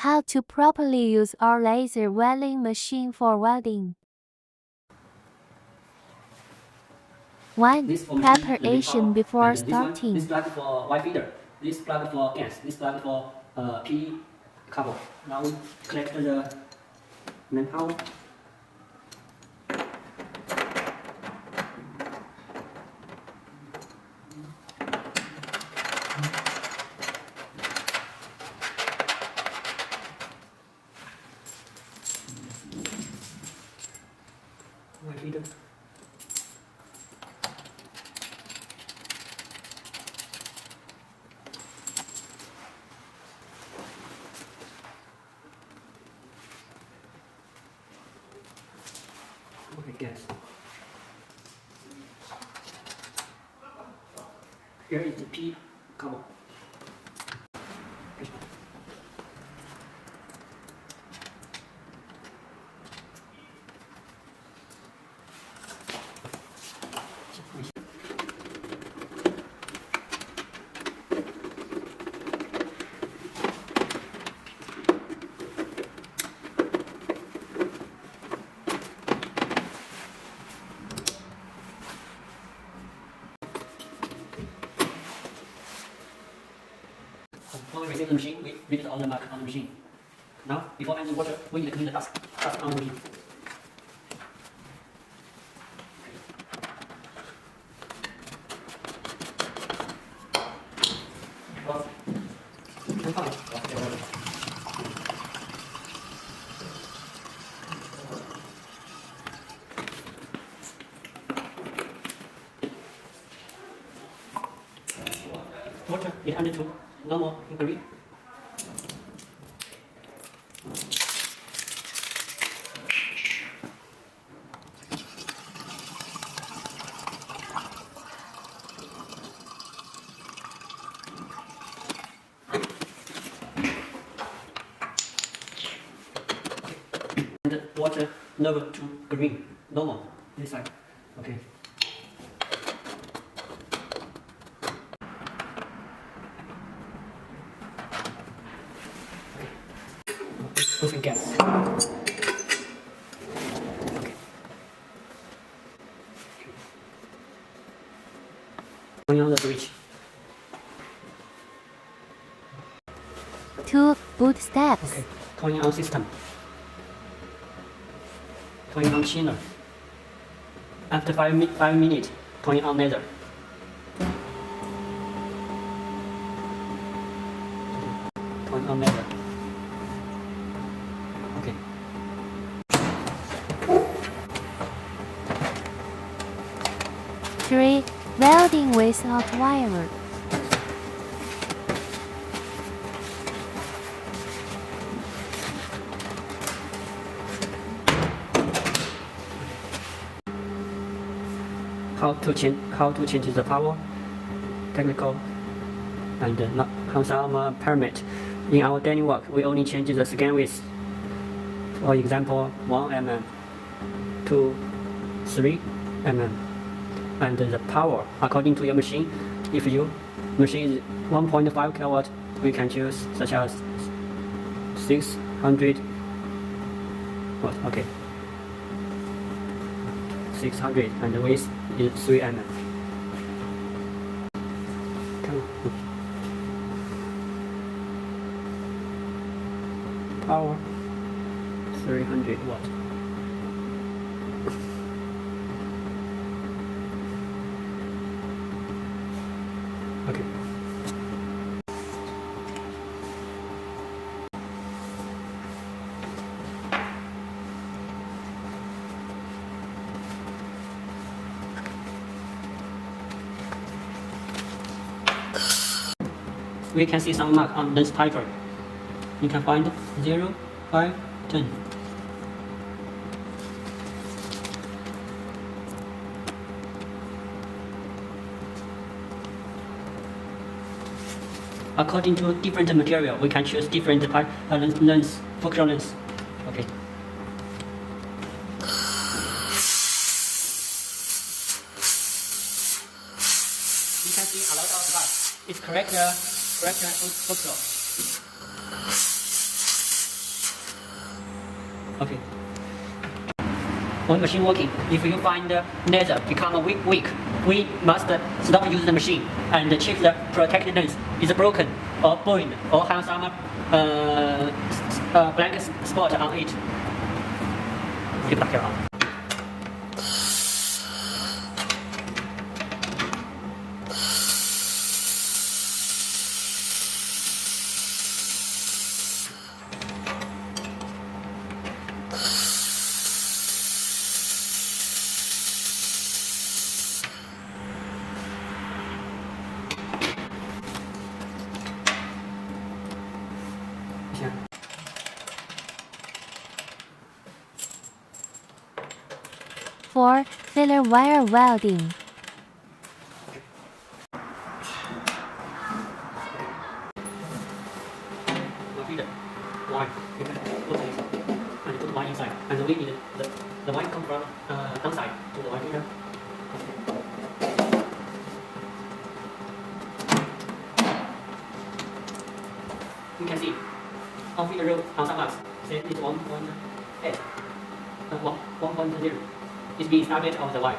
How to properly use our laser welding machine for welding. 1. This for machine, Preparation before and starting. This plug for Y feeder. This plug for gas. This plug for P cable. Now we collect the manpower. Y feeder. Okay, gas. Here is the P cable. When we receive the machine, we read it on the mark on the machine. Now, before adding water, we need to clean the dust on the machine. Water 802, normal degree. And water number 2 green, normal, this side. Okay. Moving gas. Okay. Turn on the switch. 2. Boot steps. Okay. Turning on system. Turning on chiller. After 5 minutes, turning on laser. Turning on laser. Okay. Three. Welding without wire. How to change the power, technical, and some parameter. In our daily work, we only change the scan width. For example, 1 mm to 3 mm, and the power according to your machine. If your machine is 1.5 kilowatt, we can choose such as 600 watt. Okay. 600 and the width is 3 mm. Power 300 watt. Okay. We can see some mark on this paper. You can find 0, 5, 10. According to different material, we can choose different length, focal length. Okay. You can see a lot of dots. It's correct focal. Okay. When machine working, if you find the laser become weak, we must stop using the machine and check the protected lens is broken or burned or have some blank spot on it. 一个打开啊。4. Filler wire welding. Wire. And put wire inside. And we need the wire come from outside to the wire feeder. You can see our feeder row on some marks say it's 1.8. 1.0 is being started of the wire.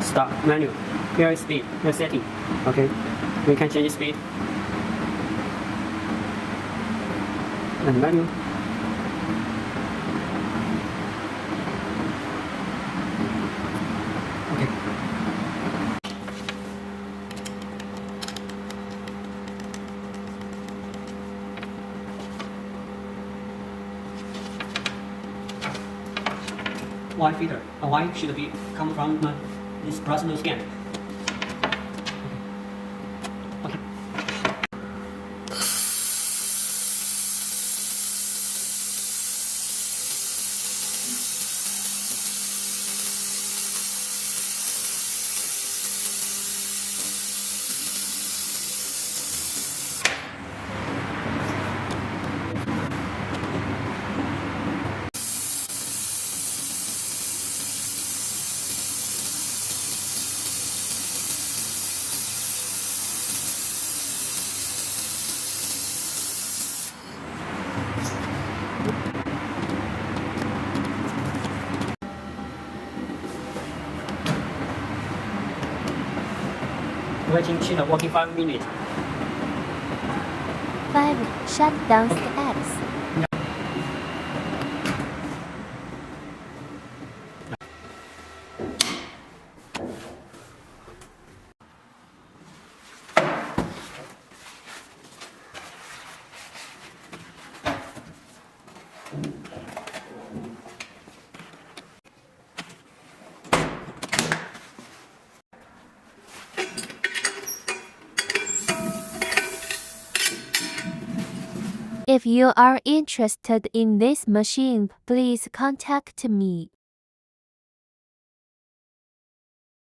Stop, menu. Here is speed, the setting. Okay, we can change speed. And menu. Okay. Y feeder. A Y should be come from this personal scan. Okay. Waiting machine working 5 minutes. 5. Shut down the apps. If you are interested in this machine, please contact me.